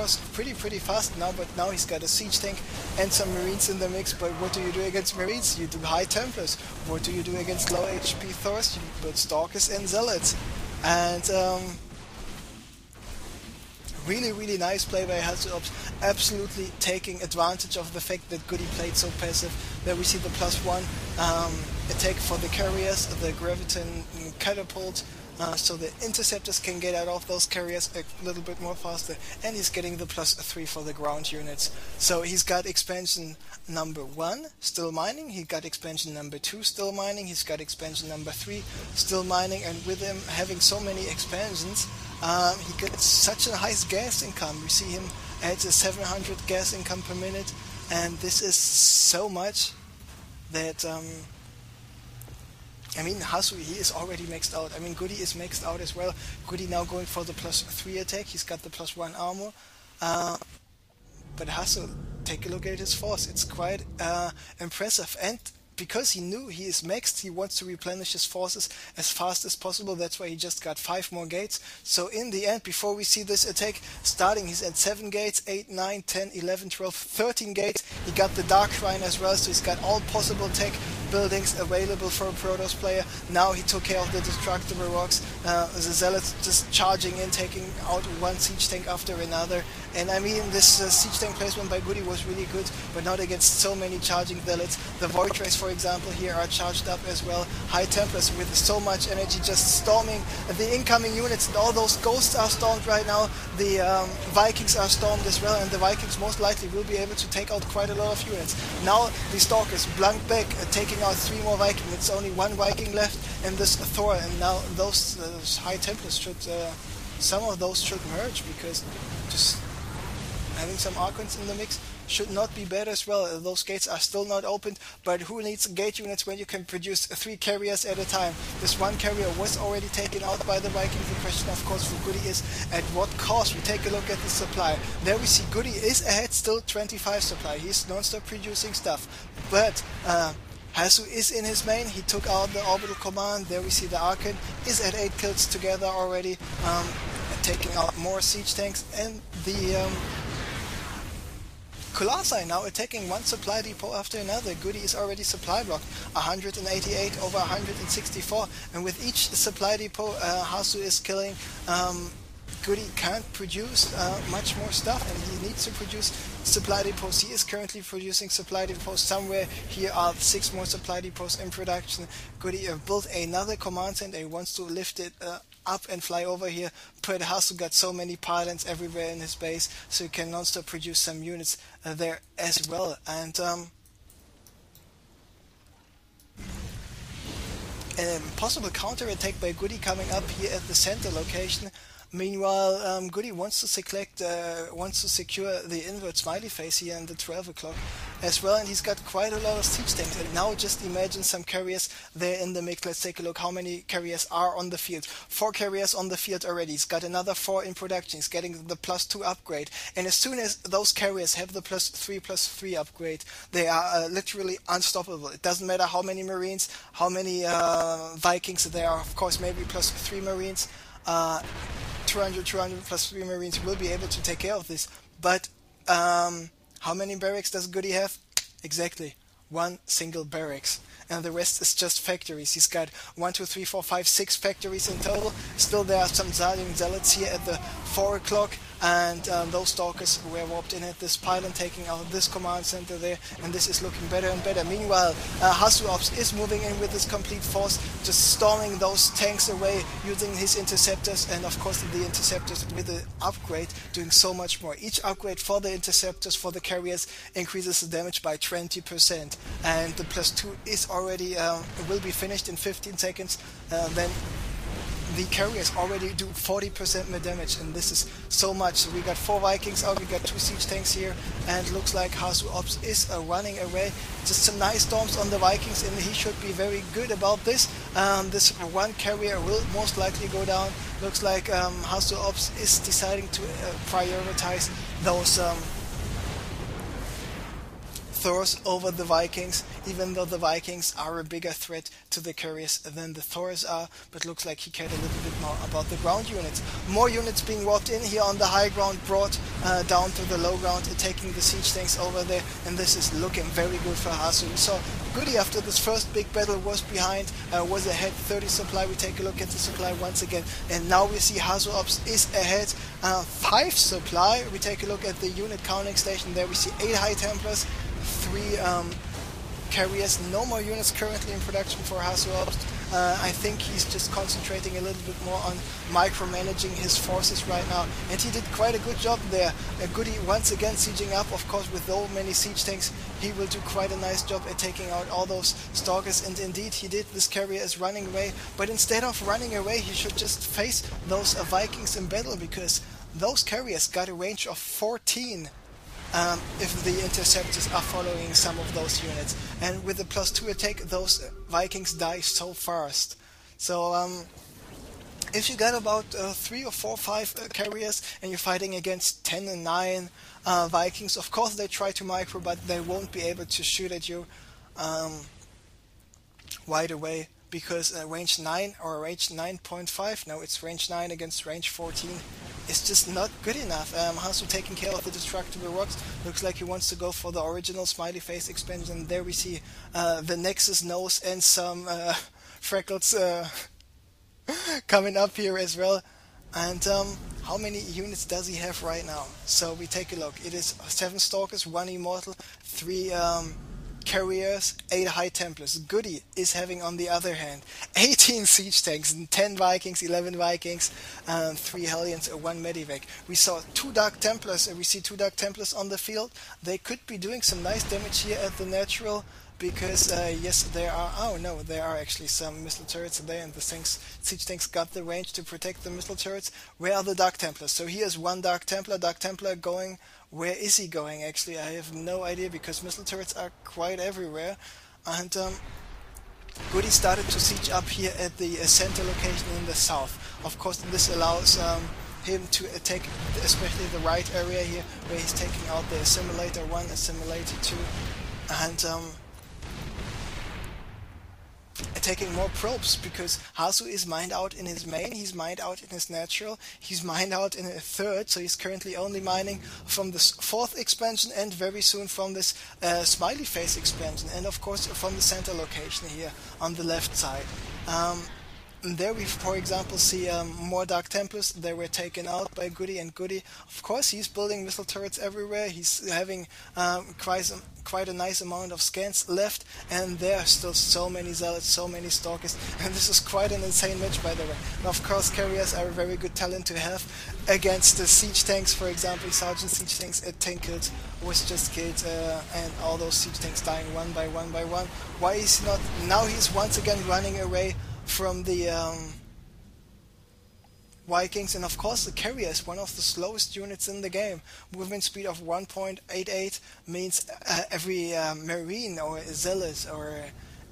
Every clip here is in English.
was pretty fast now, but now he's got a siege tank and some marines in the mix. But what do you do against marines? You do high templars. What do you do against low HP Thors? You put stalkers and zealots. And really nice play by HasuObs, absolutely taking advantage of the fact that GoOdy played so passive. There we see the +1 attack for the carriers, the graviton catapult, so the interceptors can get out of those carriers a little bit more faster, and he's getting the +3 for the ground units. So he's got expansion number 1 still mining, he got expansion number 2 still mining, he's got expansion number 3 still mining, and with him having so many expansions, he gets such a high gas income. We see him at a 700 gas income per minute, and this is so much that I mean, Hasu, he is already maxed out. I mean, GoOdy is maxed out as well. GoOdy now going for the +3 attack. He's got the +1 armor. But Hasu, take a look at his force. It's quite impressive. And because he knew he is maxed, he wants to replenish his forces as fast as possible. That's why he just got 5 more gates. So in the end, before we see this attack starting, he's at 7 gates, 8, 9, 10, 11, 12, 13 gates. He got the Dark Shrine as well, so he's got all possible tech buildings available for a Protoss player. Now he took care of the destructible rocks. The Zealots just charging in, taking out one siege tank after another. And I mean, this siege tank placement by GoOdy was really good, but not against so many charging Zealots. The Void Rays, for example, here are charged up as well. High Templars with so much energy just storming the incoming units. All those ghosts are stormed right now. The Vikings are stormed as well, and the Vikings most likely will be able to take out quite a lot of units. Now the Stalkers blank back, taking out 3 more Vikings. It's only 1 Viking left and this Thor, and now those High Templars should, some of those should merge, because just having some Archons in the mix should not be bad as well. Those gates are still not opened, but who needs gate units when you can produce 3 carriers at a time? This 1 carrier was already taken out by the Vikings. The question, of course, for GoOdy is at what cost? We take a look at the supply. There we see GoOdy is ahead, still 25 supply. He's non-stop producing stuff, but Hasu is in his main. He took out the orbital command. There we see the Archon is at 8 kills together already, taking out more siege tanks, and the Colossi now attacking one supply depot after another. GoOdy is already supply blocked, 188 over 164, and with each supply depot Hasu is killing. GoOdy can't produce much more stuff, and he needs to produce supply depots. He is currently producing supply depots somewhere. Here are 6 more supply depots in production. GoOdy built another command center. He wants to lift it up and fly over here, but Hasu got so many pylons everywhere in his base, so he can non-stop produce some units there as well. And a possible counter-attack by GoOdy coming up here at the center location. Meanwhile, GoOdy wants to secure the invert smiley face here in the 12 o'clock as well, and he's got quite a lot of siege tanks. And now just imagine some carriers there in the mix. Let's take a look how many carriers are on the field. 4 carriers on the field already. He's got another 4 in production. He's getting the +2 upgrade, and as soon as those carriers have the +3 upgrade, they are literally unstoppable. It doesn't matter how many Marines, how many Vikings there are. Of course, maybe +3 Marines. 200 +3 Marines will be able to take care of this. But how many barracks does GoOdy have? Exactly 1 single barracks, and the rest is just factories. He's got 1, 2, 3, 4, 5, 6 factories in total. Still there are some Zealots here at the 4 o'clock, and those Stalkers were warped in at this pylon, taking out this command center there, and this is looking better and better. Meanwhile, HasuObs is moving in with his complete force, just storming those tanks away using his interceptors, and of course the interceptors with the upgrade doing so much more. Each upgrade for the interceptors, for the carriers, increases the damage by 20%, and the +2 is already will be finished in 15 seconds. Then the carriers already do 40% more damage, and this is so much. So we got 4 Vikings out, we got 2 siege tanks here, and looks like HasuObs is running away. Just some nice storms on the Vikings, and he should be very good about this. This 1 carrier will most likely go down. Looks like HasuObs is deciding to prioritize those Thors over the Vikings, even though the Vikings are a bigger threat to the carriers than the Thors are, but looks like he cared a little bit more about the ground units. More units being warped in here on the high ground, brought down to the low ground, taking the siege tanks over there, and this is looking very good for Hasu. We saw GoOdy after this first big battle was behind, was ahead 30 supply. We take a look at the supply once again, and now we see HasuObs is ahead 5 supply. We take a look at the unit counting station there. We see 8 High Templars, 3 carriers. No more units currently in production for HasuObs. I think he's just concentrating a little bit more on micromanaging his forces right now, and he did quite a good job there. GoOdy once again sieging up, of course, with so many siege tanks. He will do quite a nice job at taking out all those stalkers, and indeed he did. This carrier is running away, but instead of running away, he should just face those Vikings in battle, because those carriers got a range of 14 if the interceptors are following some of those units, and with the +2 attack, those Vikings die so fast. So if you got about 3 or 4 or 5 carriers and you're fighting against 10 and 9 Vikings, of course they try to micro, but they won't be able to shoot at you right away, because range 9 or range 9.5, no, it's range 9 against range 14, is just not good enough. Hasu taking care of the destructible rocks. Looks like he wants to go for the original smiley face expansion. There we see the Nexus nose and some freckles coming up here as well. And how many units does he have right now? So we take a look. It is 7 Stalkers, 1 Immortal, 3 carriers, 8 High Templars. GoOdy is having, on the other hand, 18 siege tanks, 10 Vikings, 11 Vikings, 3 Hellions, 1 Medivac. We saw 2 Dark Templars. We see 2 Dark Templars on the field. They could be doing some nice damage here at the natural, because yes, there are. Oh no, there are actually some missile turrets there, and the siege tanks got the range to protect the missile turrets. Where are the Dark Templars? So here's 1 Dark Templar. Dark Templar going. Where is he going? Actually, I have no idea, because missile turrets are quite everywhere. And GoOdy started to siege up here at the center location in the south. Of course, this allows him to attack especially the right area here, where he's taking out the Assimilator 1, Assimilator 2, and taking more probes, because Hasu is mined out in his main, he's mined out in his natural, he's mined out in a third, so he's currently only mining from this 4th expansion, and very soon from this smiley face expansion, and of course from the center location here on the left side. There we, for example, see more Dark Templars. They were taken out by GoOdy, and GoOdy, of course, he's building missile turrets everywhere. He's having quite a nice amount of scans left, and there are still so many Zealots, so many Stalkers, and this is quite an insane match, by the way. And of course, carriers are a very good talent to have against the siege tanks. For example, Sergeant siege tanks at 10 kills was just killed, and all those siege tanks dying one by one by one. Why is he not? Now he's once again running away from the Vikings, and of course the carrier is one of the slowest units in the game. Movement speed of 1.88 means every marine or a zealot or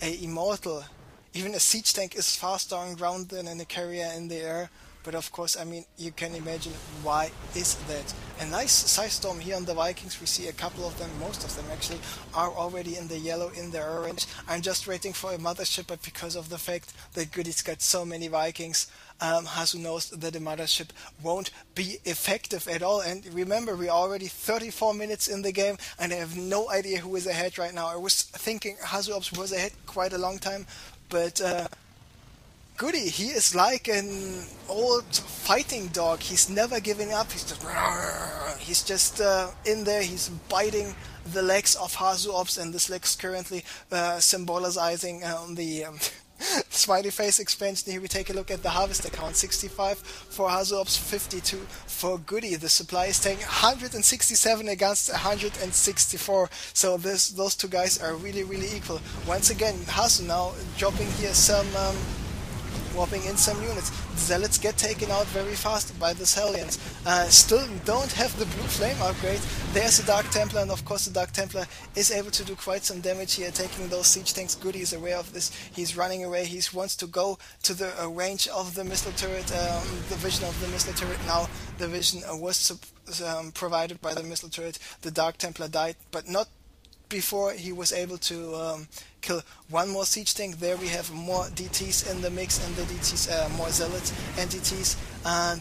a immortal, even a siege tank, is faster on ground than in a carrier in the air. But of course, I mean, you can imagine why is that. A nice size storm here on the Vikings. We see a couple of them, most of them actually, are already in the yellow, in the orange. I'm just waiting for a mothership, but because of the fact that GoOdy's got so many Vikings, Hasu knows that the mothership won't be effective at all. And remember, we're already 34 minutes in the game, and I have no idea who is ahead right now. I was thinking HasuObs was ahead quite a long time, but GoOdy, he is like an old fighting dog. He's never giving up. He's just in there. He's biting the legs of HasuObs, and this leg's currently symbolizing the smiley face expansion. Here we take a look at the harvest account. 65 for HasuObs, 52 for GoOdy. The supply is taking 167 against 164. So those two guys are really, really equal. Once again, Hasu now dropping here some warping in some units. The Zealots get taken out very fast by the Hellions. Still don't have the blue flame upgrade. There's a Dark Templar, and of course the Dark Templar is able to do quite some damage here, taking those siege tanks. GoOdy is aware of this. He's running away. He wants to go to the range of the missile turret, the vision of the missile turret. Now the vision was provided by the missile turret. The Dark Templar died, but not before he was able to kill one more siege tank. There we have more DTs in the mix, and the DTs, more zealots and DTs.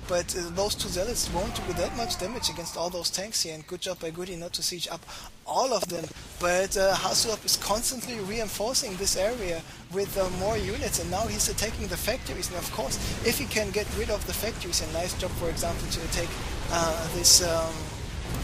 But those two zealots won't do that much damage against all those tanks here, and good job by GoOdy not to siege up all of them. But HasuObs is constantly reinforcing this area with more units, and now he's attacking the factories. And of course, if he can get rid of the factories, a nice job, for example, to attack this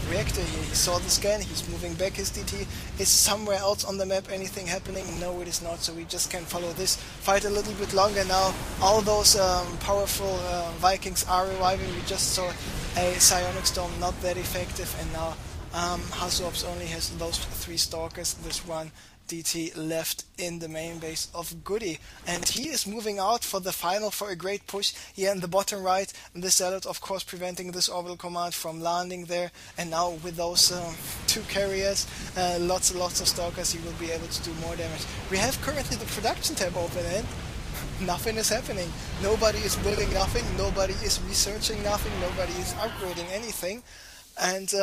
reactor here. He saw the scan, he's moving back his DT. Is somewhere else on the map anything happening? No, it is not, so we just can follow this fight a little bit longer now. All those powerful Vikings are reviving. We just saw a Psionic Storm, not that effective, and now HasuObs only has those 3 Stalkers, this one DT left in the main base of GoOdy, and he is moving out for the final, for a great push here in the bottom right. And the Zealot, of course, preventing this orbital command from landing there, and now with those 2 carriers, lots and lots of Stalkers, he will be able to do more damage. We have currently the production tab open, and nothing is happening. Nobody is building nothing, nobody is researching nothing, nobody is upgrading anything, and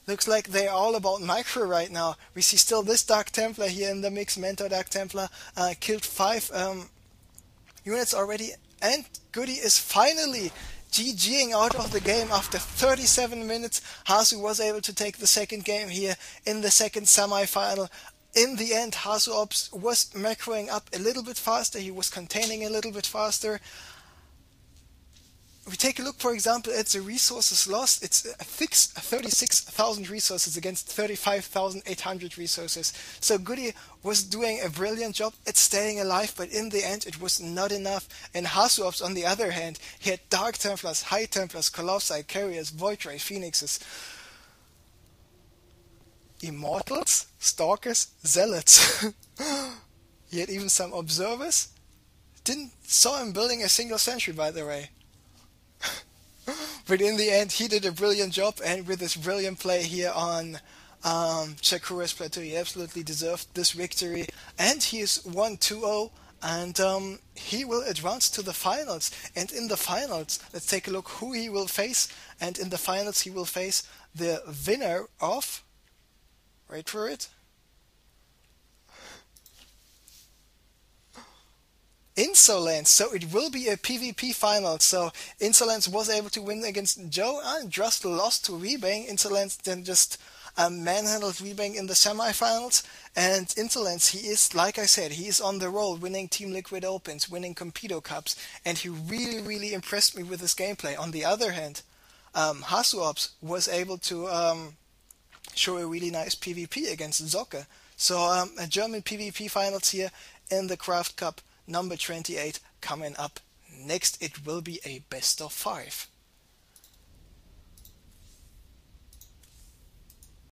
looks like they're all about micro right now. We see still this Dark Templar here in the mix. Mentor Dark Templar killed 5 units already, and GoOdy is finally GGing out of the game after 37 minutes. Hasu was able to take the second game here in the second semi-final. In the end, HasuObs was macroing up a little bit faster, he was containing a little bit faster. We take a look, for example, at the resources lost. It's 36,000 resources against 35,800 resources. So GoOdy was doing a brilliant job at staying alive, but in the end it was not enough. And HasuObs, on the other hand, he had Dark Templars, High Templars, Colossi, Carriers, Void Ray, Phoenixes, Immortals, Stalkers, Zealots. He had even some Observers. Didn't saw him building a single sentry, by the way. But in the end, he did a brilliant job, and with his brilliant play here on Chakura's Plateau, he absolutely deserved this victory. And he is 1-2-0, and he will advance to the finals. And in the finals, let's take a look who he will face. And in the finals, he will face the winner of... wait for it. Insolence. So it will be a PvP final. So Insolence was able to win against Joe and just lost to Rebang. Insolence then just manhandled Rebang in the semifinals. And Insolence, he is, like I said, he is on the roll, winning Team Liquid Opens, winning Compedo Cups, and he really, really impressed me with his gameplay. On the other hand, HasuObs was able to show a really nice PvP against Zocke. So a German PvP finals here in the CraftCup number 28 coming up next. It will be a best of 5.